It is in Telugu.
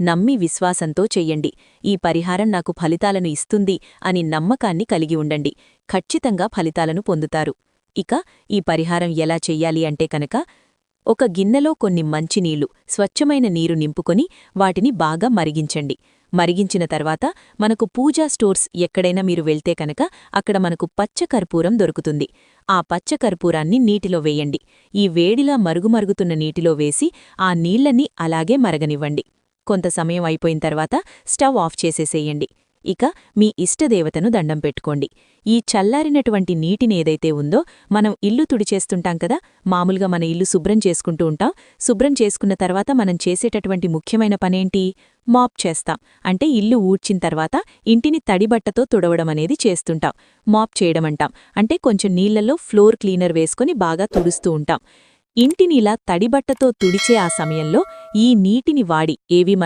నమ్మి విశ్వాసంతో చెయ్యండి. ఈ పరిహారం నాకు ఫలితాలను ఇస్తుంది అని నమ్మకాన్ని కలిగి ఉండండి. ఖచ్చితంగా ఫలితాలను పొందుతారు. ఇక ఈ పరిహారం ఎలా చెయ్యాలి అంటే కనుక, ఒక గిన్నెలో కొన్ని మంచినీళ్లు, స్వచ్ఛమైన నీరు నింపుకొని వాటిని బాగా మరిగించండి. మరిగించిన తర్వాత మనకు పూజా స్టోర్స్ ఎక్కడైనా మీరు వెళ్తే కనుక అక్కడ మనకు పచ్చకర్పూరం దొరుకుతుంది. ఆ పచ్చకర్పూరాన్ని నీటిలో వేయండి. ఈ వేడిలా మరుగుమరుగుతున్న నీటిలో వేసి ఆ నీళ్లని అలాగే మరగనివ్వండి. కొంత సమయం అయిపోయిన తర్వాత స్టవ్ ఆఫ్ చేసేసేయండి. ఇక మీ ఇష్టదేవతను దండం పెట్టుకోండి. ఈ చల్లారినటువంటి నీటినేదైతే ఉందో, మనం ఇల్లు తుడిచేస్తుంటాం కదా, మామూలుగా మన ఇల్లు శుభ్రం చేసుకుంటూ ఉంటాం. శుభ్రం చేసుకున్న తర్వాత మనం చేసేటటువంటి ముఖ్యమైన పనేంటి? మాప్ చేస్తాం. అంటే ఇల్లు ఊడ్చిన తర్వాత ఇంటిని తడిబట్టతో తుడవడమనేది చేస్తుంటాం. మాప్ చేయడమంటాం. అంటే కొంచెం నీళ్లలో ఫ్లోర్ క్లీనర్ వేసుకొని బాగా తుడుస్తూ ఉంటాం. ఇంటినిలా తడిబట్టతో తుడిచే ఆ సమయంలో ఈ నీటిని వాడి, ఏవి మనం